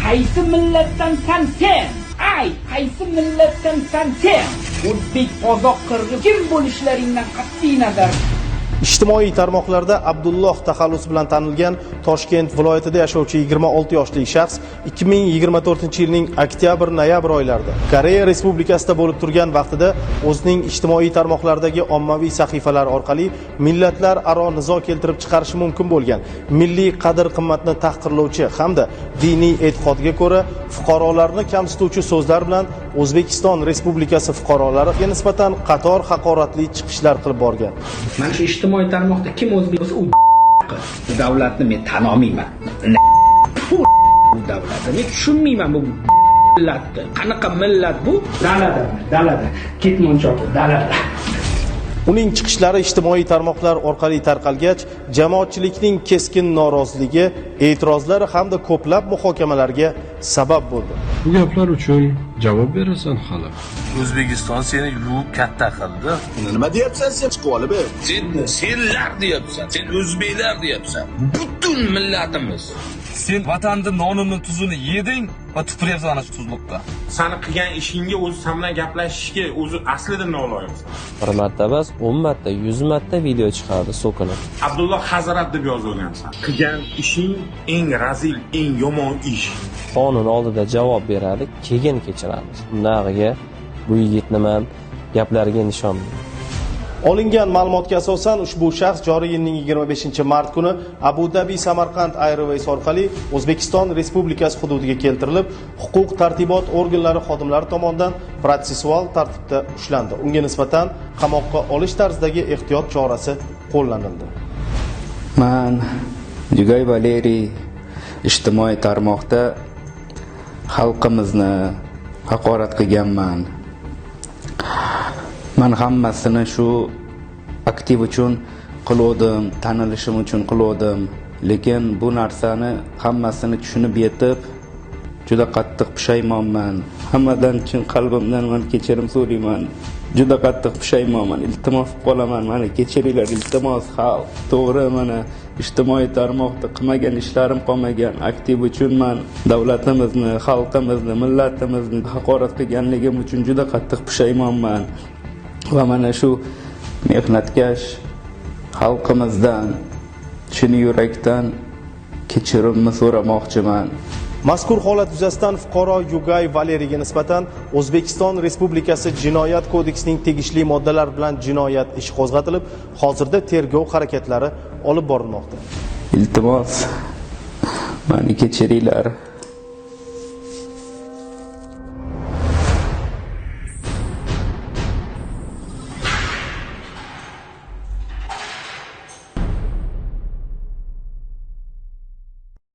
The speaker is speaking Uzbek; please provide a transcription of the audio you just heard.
qaysi millatdansan sen? Ay, qaysi millatdansan sen? O'zbek, qozoq, qirg'iz kim bo'lishlaringdan qat'iy nazar. Ijtimoiy tarmoqlarda Abdulloh taxallusi bilan tanilgan Toshkent viloyatida yashovchi 26 yoshli shaxs 2024-yilning oktyabr-noyabr oylarida Koreya Respublikasida bo'lib turgan vaqtida o'zining ijtimoiy tarmoqlardagi ommaviy sahifalari orqali millatlar aro nizo keltirib chiqarishi mumkin bo'lgan milliy qadr-qimmatni tahqirlovchi hamda diniy e'tiqodga ko'ra fuqarolarni kamsituvchi so'zlar bilan O'zbekiston Respublikasi fuqarolariga nisbatan qator haqoratli chiqishlar qilib borgan. Mana shu ijtimoiy tarmoqda kim o'zbek bo'lsa, u davlatni men tan olmayman. Bu davlatni men tushunmayman bu millatni. Qanaqa millat bu? Dalada. Ketmonchoq dalada. Uning chiqishlari ijtimoiy tarmoqlar orqali tarqalgach, jamoatchilikning keskin noroziligi, e'tirozlari hamda ko'plab muhokamalarga sabab bo'ldi. Bu gaplar uchun javob berasan hali. O'zbekiston seni yuvib katta qildi. Nima deyapsan sen chiqib olib? Senlar deyapsan, sen o'zbeklar deyapsan. Butun millatimiz. Sen vatanning nonini tuzini yeding va tupuryapsan ana shu tuzliqqa. Sani qilgan ishingga o'zi sen bilan gaplashishga o'zi aslida noloyiqsan. Bir marta emas, 10 marta, 100 marta video chiqardi so'kinib. Abdulloh Hazrat deb yozib o'rgansan. Qilgan ishing eng razil, eng yomon ish. Qonun oldida javob beradi, keyin kechiramiz. Bundag'iga bu yigitni men gaplariga ishonmayman. Olingan ma'lumotga asosan ushbu shaxs joriy yilning 25-mart kuni Abu Dhabi Samarqand Airways orqali O'zbekiston Respublikasi hududiga keltirilib, huquq tartibot organlari xodimlari tomonidan protsessual tartibda ushlandi. Unga nisbatan qamoqqa olish tarzidagi ehtiyot chorasi qo'llanildi. Men Yugay Valeriy ijtimoiy tarmoqda xalqimizni haqorat qilganman. Men hammasini shu aktiv uchun qildim, tanilishim uchun qildim, lekin bu narsani hammasini tushunib yetib, juda qattiq pushaymonman. Hammadan chin qalbimdan men kechirim so'rayman. Juda qattiq pushaymonman. Iltimos qolaman, meni kechiringlar, iltimos xalq. To'g'ri, mana ijtimoiy tarmoqda qilmagan ishlarim qolmagan. Aktiv uchun men davlatimizni, xalqimizni, millatimizni haqorat qilganligim uchun juda qattiq pushaymonman. Va mana shu mehnatkash xalqimizdan shuni yurakdan kechirimni so'ramoqchiman. Mazkur holat yuzasidan fuqaro Yugay Valeriyga nisbatan O'zbekiston Respublikasi Jinoyat kodeksining tegishli moddalari bilan jinoyat ishi qo'zg'atilib, hozirda tergov harakatlari olib borilmoqda. Iltimos, meni kechiringlar.